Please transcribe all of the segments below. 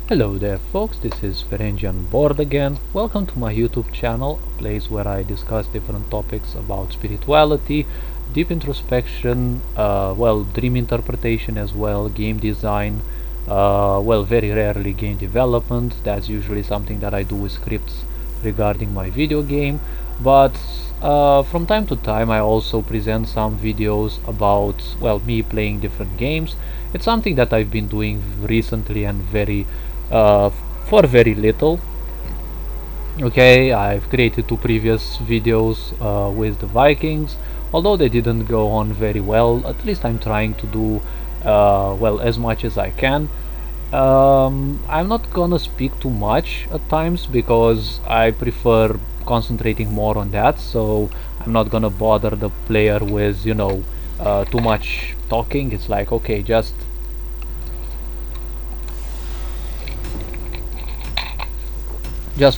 Hello there folks, this is Ferengi on board again. Welcome to my YouTube channel, a place where I discuss different topics about spirituality, deep introspection, dream interpretation as well, game design, very rarely game development. That's usually something that I do with scripts regarding my video game, but from time to time I also present some videos about, me playing different games. It's something that I've been doing recently and uh, for very little. Okay, I've created two previous videos with the Vikings, although they didn't go on very well. At least I'm trying to do as much as I can. I'm not gonna speak too much at times because I prefer concentrating more on that, so I'm not gonna bother the player with too much talking. It's like, okay, just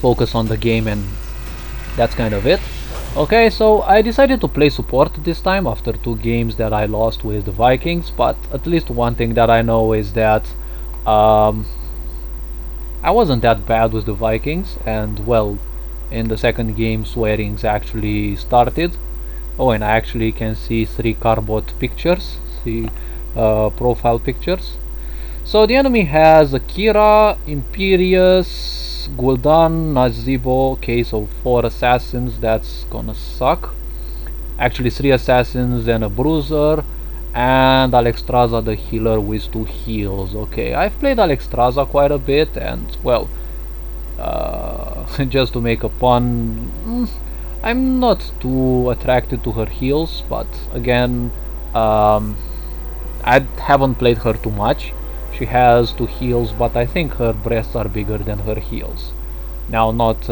focus on the game, and that's kind of it. Okay, so I decided to play support this time after two games that I lost with the Vikings, but at least one thing that I know is that um, I wasn't that bad with the Vikings, and in the second game swearings actually started. Oh, and I actually can see three cardboard pictures, see profile pictures. So the enemy has Akira, Imperius, Gul'dan, Nazibo. Okay, so 4 assassins, that's gonna suck. Actually 3 assassins and a bruiser, and Alexstrasza the healer with 2 heals. Okay, I've played Alexstrasza quite a bit, and just to make a pun, I'm not too attracted to her heals, but again, I haven't played her too much. She has 2 heals, but I think her breasts are bigger than her heals. Now, not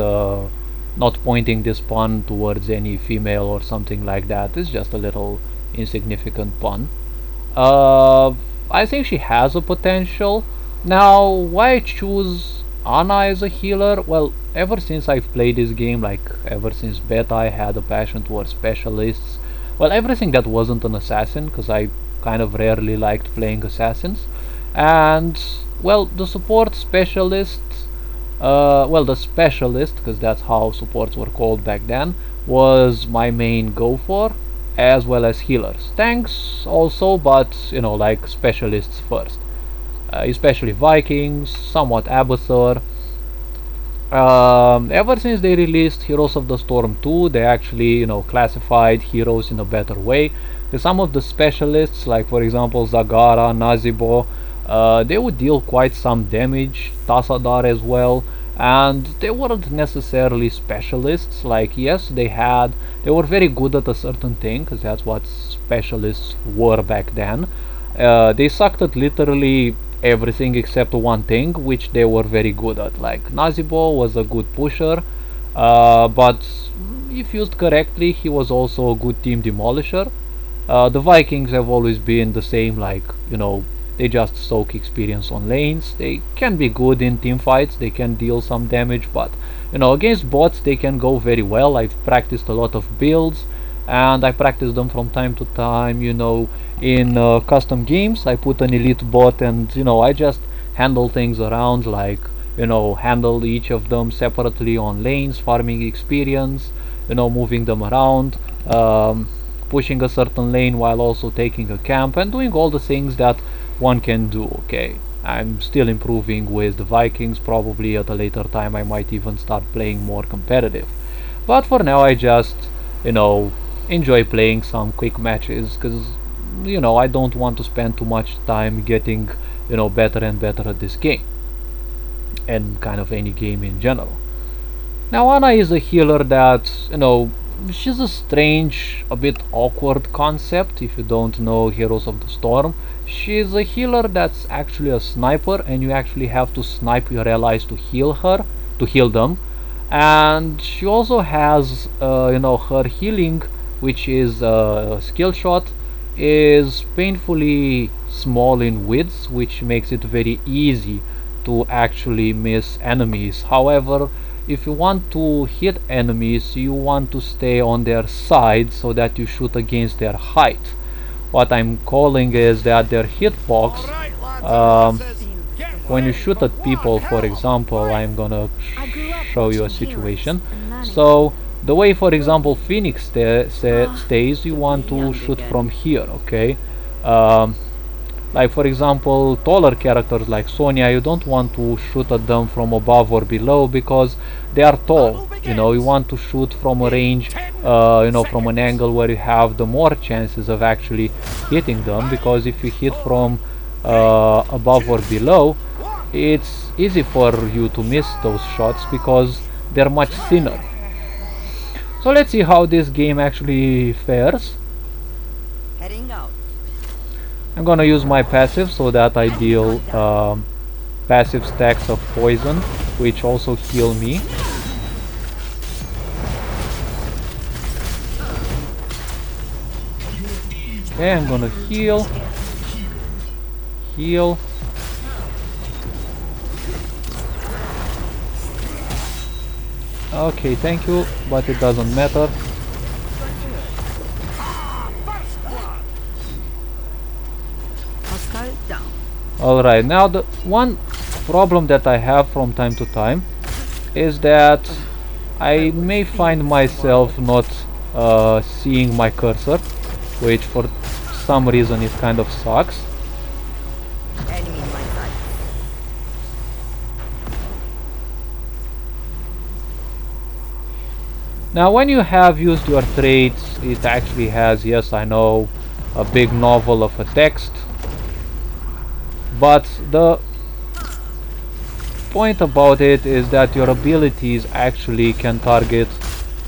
pointing this pun towards any female or something like that. It's just a little insignificant pun. I think she has a potential. Now, why choose Ana as a healer? Well, ever since I've played this game, like ever since beta, I had a passion towards specialists. Well, everything that wasn't an assassin, because I kind of rarely liked playing assassins. And the support specialist, the specialist, because that's how supports were called back then, was my main go for, as well as healers. Tanks also, but like specialists first. Especially Vikings, somewhat Abathur. Ever since they released Heroes of the Storm 2, they actually classified heroes in a better way. Because some of the specialists, like for example Zagara, Nazibo, they would deal quite some damage, Tassadar as well, and they weren't necessarily specialists. Like, yes, they were very good at a certain thing, because that's what specialists were back then. They sucked at literally everything except one thing, which they were very good at. Like, Nazibo was a good pusher, but if used correctly, he was also a good team demolisher. The Vikings have always been the same, like, they just soak experience on lanes. They can be good in team fights, they can deal some damage, but against bots they can go very well. I've practiced a lot of builds, and I practice them from time to time, in custom games. I put an elite bot, and I just handle things around, like handle each of them separately on lanes, farming experience, moving them around, pushing a certain lane while also taking a camp, and doing all the things that one can do. Okay, I'm still improving with the Vikings. Probably at a later time I might even start playing more competitive, but for now I just enjoy playing some quick matches, because I don't want to spend too much time getting better and better at this game, and kind of any game in general. Now, Ana is a healer that she's a strange, a bit awkward concept if you don't know Heroes of the Storm. She's a healer that's actually a sniper, and you actually have to snipe your allies to heal them. And she also has, her healing, which is a skill shot, is painfully small in width, which makes it very easy to actually miss enemies. However, if you want to hit enemies, you want to stay on their side so that you shoot against their height. What I'm calling is that their hitbox, when you shoot at people, for example, I'm gonna show you a situation. So the way, for example, Phoenix stays, you want to shoot from here, okay? Like for example, taller characters like Sonya, you don't want to shoot at them from above or below because they are tall. You know, you want to shoot from a range, you know, from an angle where you have the more chances of actually hitting them, because if you hit from above or below, it's easy for you to miss those shots because they're much thinner. So let's see how this game actually fares. Heading out. I'm gonna use my passive so that I deal passive stacks of poison, which also heal me. Okay, I'm gonna heal. Heal. Okay, thank you, but it doesn't matter. Alright, now the one problem that I have from time to time is that I may find myself not seeing my cursor, which for some reason it kind of sucks. Enemy in my sight. Now when you have used your traits, it actually has, yes I know, a big novel of a text, but the point about it is that your abilities actually can target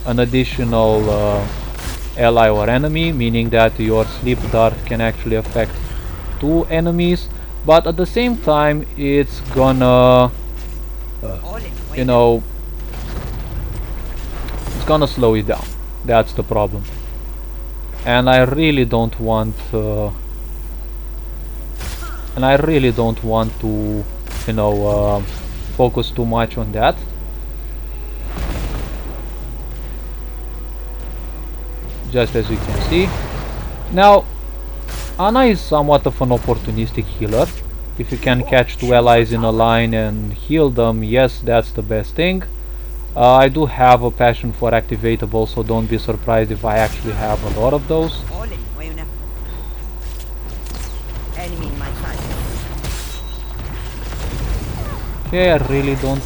an additional ally or enemy, meaning that your sleep dart can actually affect 2 enemies, but at the same time it's gonna you know, it's gonna slow it down. That's the problem, and I really don't want to, you know, focus too much on that. Just as you can see. Now, Ana is somewhat of an opportunistic healer. If you can catch 2 allies in a line and heal them, yes, that's the best thing. I do have a passion for activatables, so don't be surprised if I actually have a lot of those. Enemy in my sight. Okay, I really don't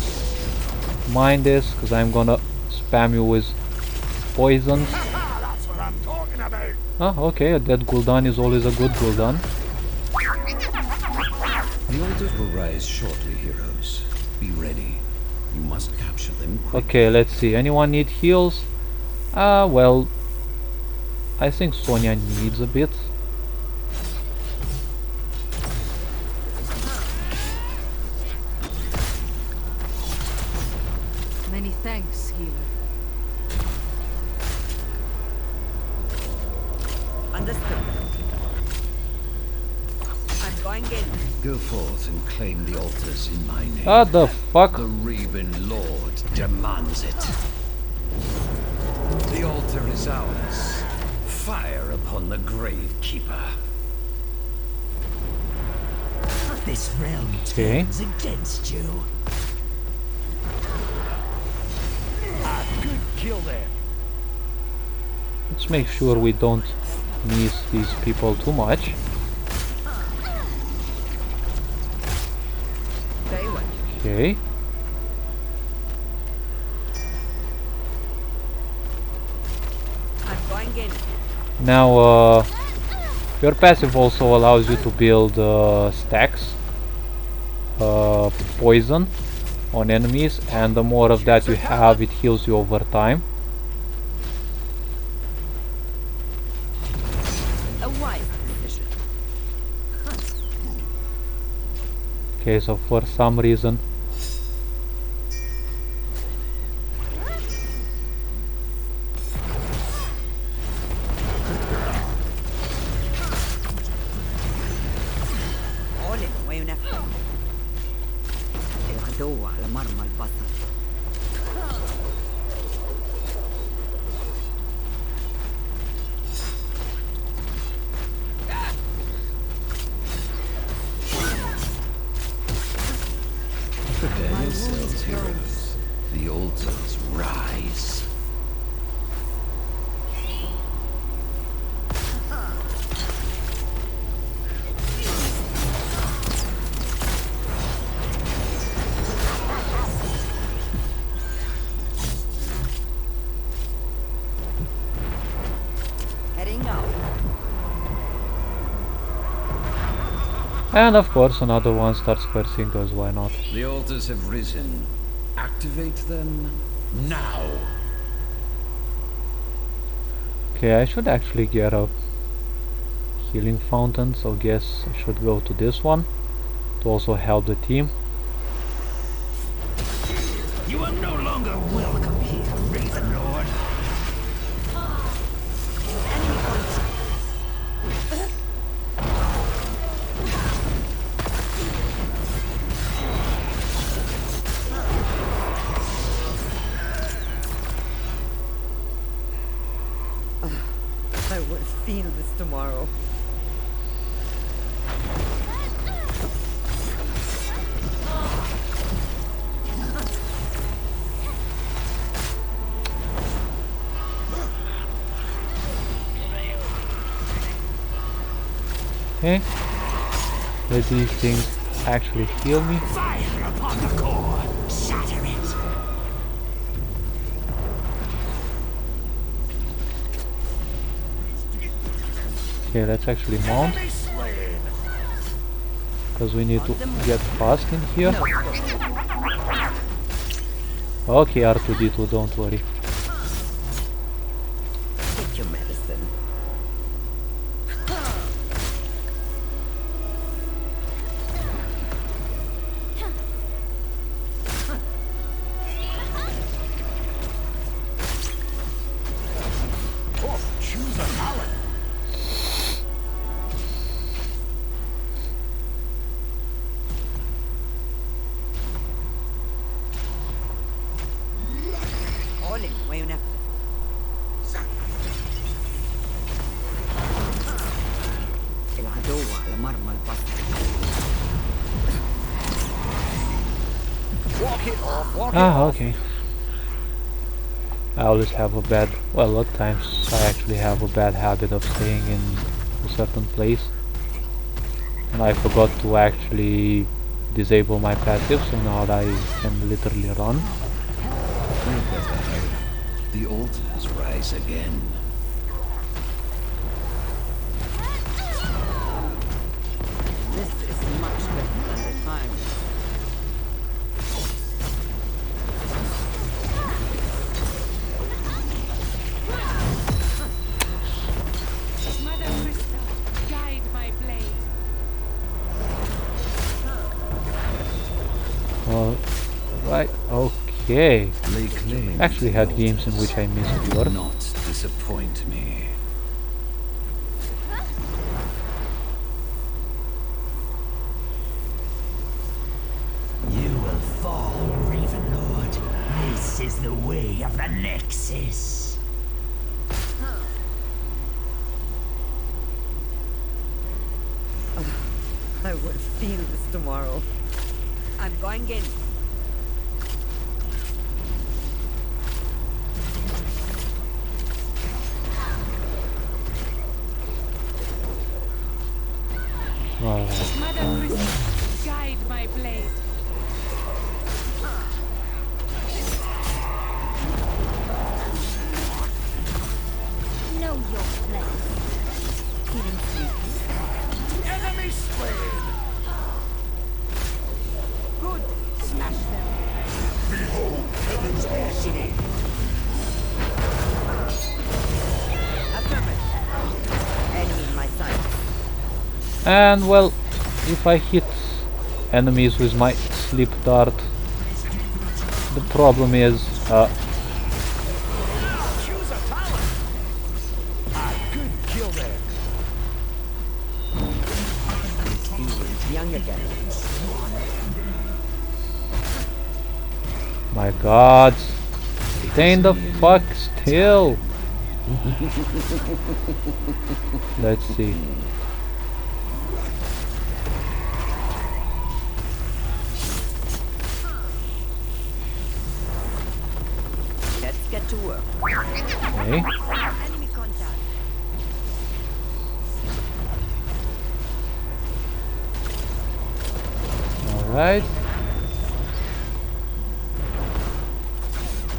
mind this because I'm gonna spam you with poisons. That's what I'm talking about. Ah, okay, a dead Gul'dan is always a good Gul'dan. The altars will rise shortly, heroes. Be ready. You must capture them quickly. Okay, let's see. Anyone need heals? Well, I think Sonya needs a bit. Many thanks, healer. Understood. I'm going in. Go forth and claim the altars in my name. What the fuck? The Raven Lord demands it. The altar is ours. Fire upon the Gravekeeper. This realm Okay. turns against you. Good kill there. Let's make sure we don't miss these people too much. Very well. Okay. I'm going in. Now, your passive also allows you to build stacks poison on enemies, and the more of that you have, it heals you over time. A wise decision. Okay, so for some reason Ole, وينفذ. العدو على مرمى البصر. Prepare yourselves, heroes. The altars rise. Heading out. And of course another one starts cursing, because why not? The altars have risen. Activate them now. Okay, I should actually get a healing fountain, so guess I should go to this one to also help the team. You are no longer welcome here, Raven Lord. I will feel this tomorrow. Okay, let these things actually heal me. Fire upon the core. Shatter it. Okay, let's actually mount, Enemy slain. because we need to get fast in here. Okay, R2D2, don't worry. Take your medicine. Oh, choose a talent. Olin, وينفذ. العدو على مرمى البصر. Walk it off. Walk it Ah, off. okay. I always have a bad, well, at times I actually have a bad habit of staying in a certain place, and I forgot to actually disable my passive, so now I can literally run. Prepare. The altars rise again. This is much better than the time. Mother Crystal, guide my blade. Right, okay. Lay claim Actually to had the games in altars. which I missed Do your. not disappoint me. You will fall, Raven Lord. This is the way of the Nexus. I will feel this tomorrow. I'm going in. Alright. Mother Crystal, guide my blade. Know your place. Feeling sleepy. Enemy slain. Good. Smash them. Behold heaven's arsenal. Affirmative. Enemy in my sight. And well, if I hit enemies with my sleep dart, the problem is Choose a talent. A good kill there. Feeling young again. my god, stay in the fuck still. Let's see. to work. Okay. Enemy contact. Alright.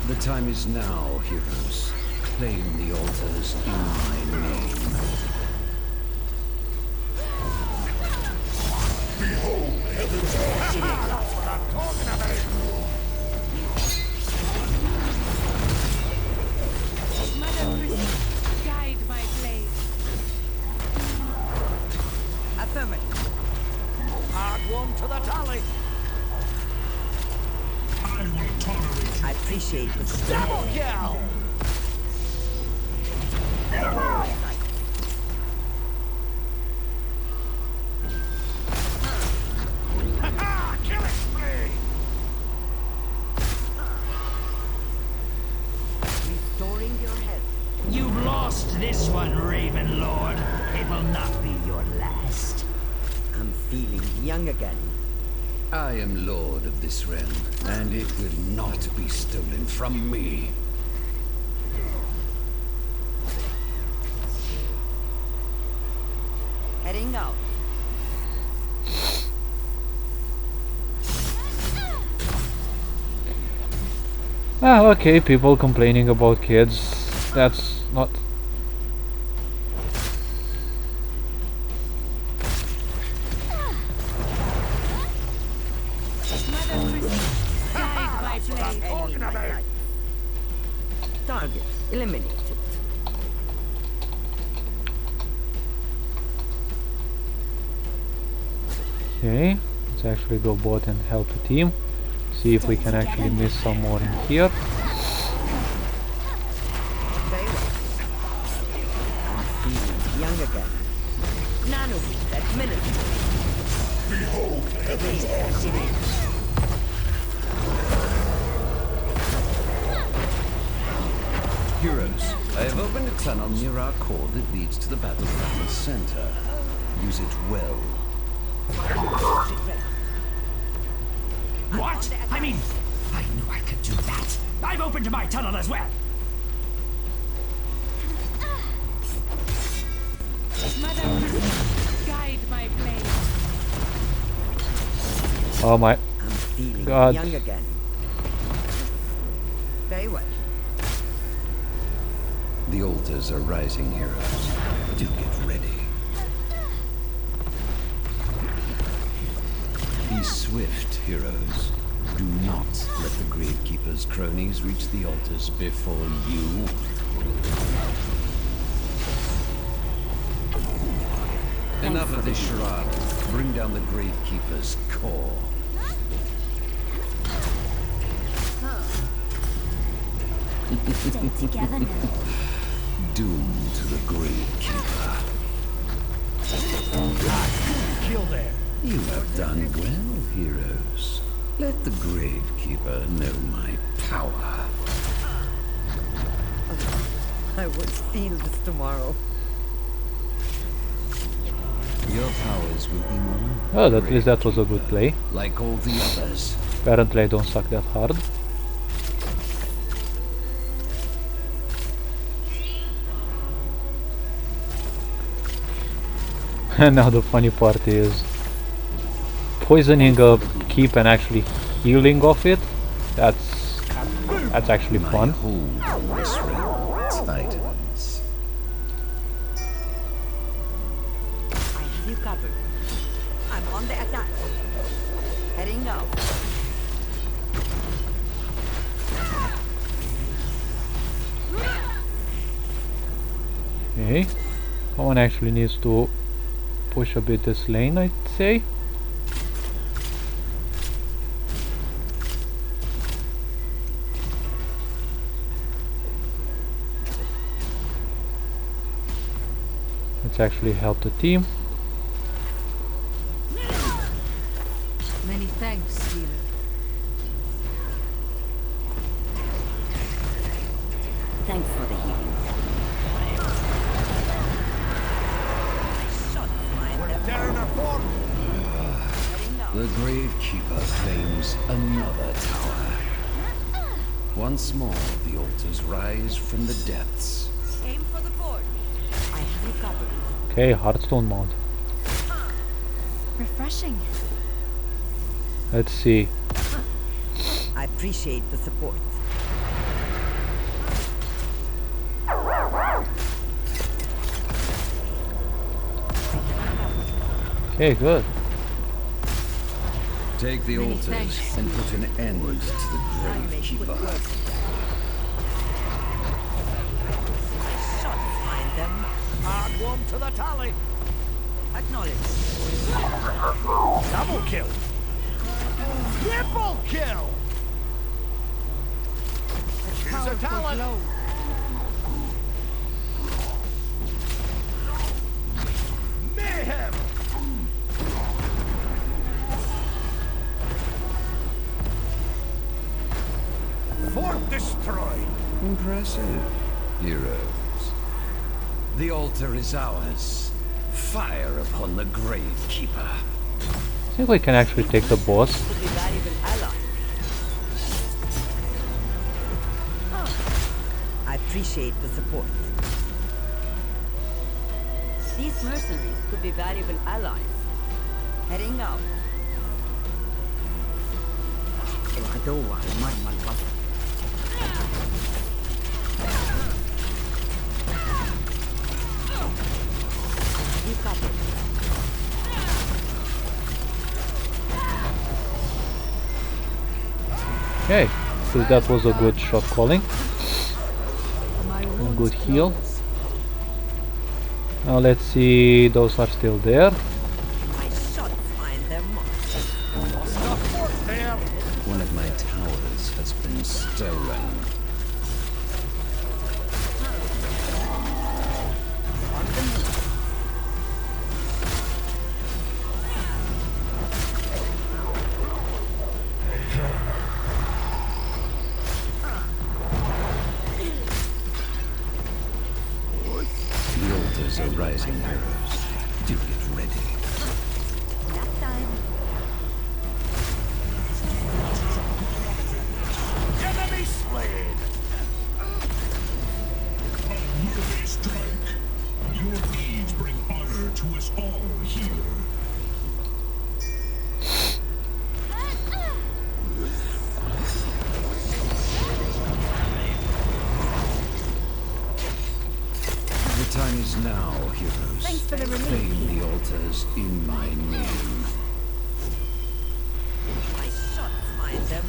The time is now, heroes. Claim the altars in my name. Mother Crystal, guide my blade. Affirmative. Add one to the tally. I appreciate the Double kill! Ha-ha! Killing spree! restoring your health. You've lost this one, Raven Lord. It will not be your last. I'm feeling young again. I am lord of this realm, and it will not be stolen from me. Heading out. Ah, okay, people complaining about kids. That's not... Mother Crystal, guide my blade. Enemy in my sight. Target eliminated. Okay, let's actually go bot and help the team. See if we can actually miss some more in here. Very well. I'm feeling young again. Nano at minute. Heroes, I have opened a tunnel near our core that leads to the battleground center. Use it well. What? I mean, I knew I could do that. I've opened my tunnel as well. Mother Crystal, guide my blade. Oh my... I'm feeling God. young again. Very well. The altars are rising, heroes. Do get ready. Be swift, heroes. Do not let the Gravekeeper's cronies reach the altars before you. Enough of this charade. Bring down the Gravekeeper's core. Stay together now. Doom to the Gravekeeper. Kill there. You have done well, heroes. Let the Gravekeeper know my power. I will feel this tomorrow. Your powers will be more. Oh, at least that was a good play. Like all the others. Apparently I don't suck that hard. And now the funny part is poisoning a keep and actually healing off it. That's actually My fun. hold on this realm tightens. I have you covered. I'm on the attack. Heading out. Okay, someone actually needs to push a bit this lane, I'd say. Let's actually help the team. Many thanks, healer. Thanks for the healing. Tearing her form. The Gravekeeper claims another tower. Once more, the altars rise from the depths. Aim for the fort. I have you covered. Okay, Hearthstone mount. Refreshing. Let's see. I appreciate the support. Okay, good. Take the altars and put an end to the Grave Keeper. Shots find them. Add one to the tally. Acknowledge. Double kill. Triple kill. Choose a talent. Mayhem. Fort destroyed. Impressive, heroes. The altar is ours. Fire upon the Grave Keeper. I think we can actually take the boss. Could be valuable ally. I appreciate the support. These mercenaries could be valuable allies. Heading out. El adowa marmal basa. You covered. Okay, so that was a good shot calling. A good heal. Now let's see, those are still there. My shots find them. One of my towers has been stolen. The altars are rising, heroes. Do get ready. Nap time. Enemy slain. Worthy strike. Your deeds bring honor to us all here. The time is now, heroes. Thanks for the relief. Claim the altars in my name. My shots find them.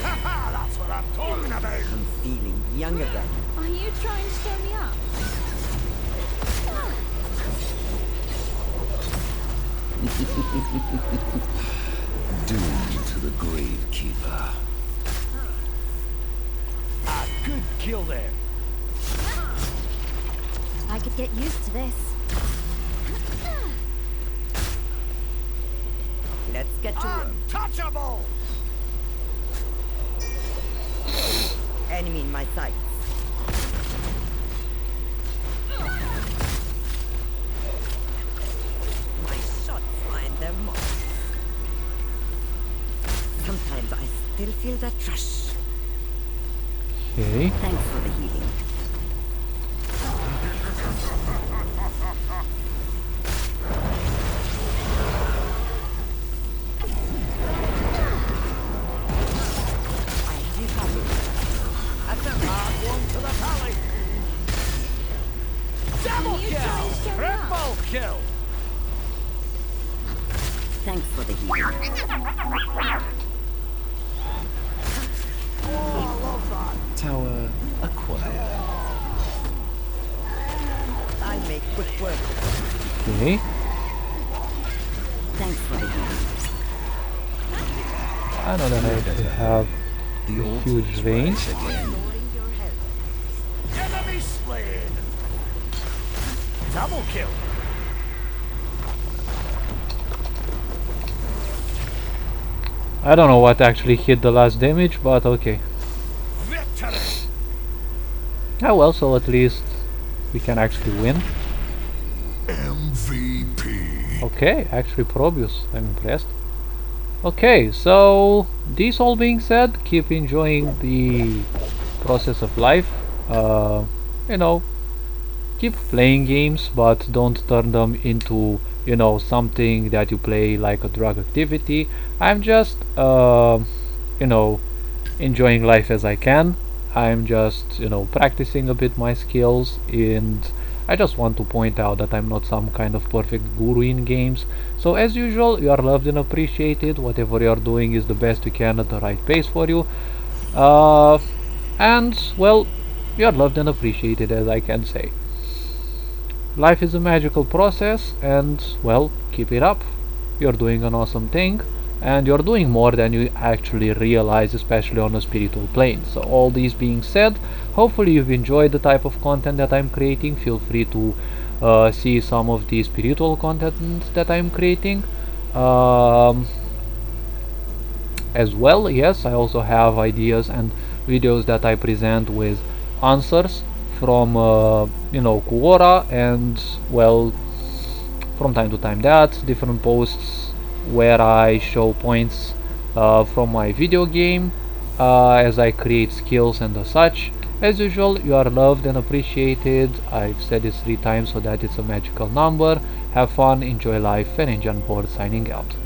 Haha, that's what I'm talking about. I'm feeling young again. Are you trying to show me up? Doomed to the Grave Keeper. A good kill there. I could get used to this. Let's get to work. Untouchable. Enemy in my sights. My shots find them. Sometimes I still feel that rush. Okay. Thanks for the healing. I have you covered. Add one to the tally. Double You kill. trying to show me up? Triple kill. Thanks for the healing. Tower acquired. I'll make quick work. Okay. Thanks for the healing. I don't know how to have The altars huge range. rise again. Lowering your health. Enemy slain. Double kill. I don't know what actually hit the last damage, but okay. Victory. Ah well, so at least we can actually win. MVP. Okay, actually Probius, I'm impressed. Okay, so this all being said, keep enjoying the process of life. You know, keep playing games, but don't turn them into, you know, something that you play like a drug activity. I'm just you know, enjoying life as I can. I'm just, you know, practicing a bit my skills, and I just want to point out that I'm not some kind of perfect guru in games. So as usual, you are loved and appreciated. Whatever you are doing is the best you can at the right pace for you. And well, you are loved and appreciated, as I can say. Life is a magical process, and well, keep it up. You're doing an awesome thing, and you're doing more than you actually realize, especially on a spiritual plane. So all these being said, hopefully you've enjoyed the type of content that I'm creating. Feel free to see some of the spiritual content that I'm creating. As well, yes, I also have ideas and videos that I present with answers from you know, Quora, and well, from time to time that different posts where I show points from my video game as I create skills and the such. As usual, you are loved and appreciated. I've said this 3 times so that it's a magical number. Have fun, enjoy life, and enjoy board signing out.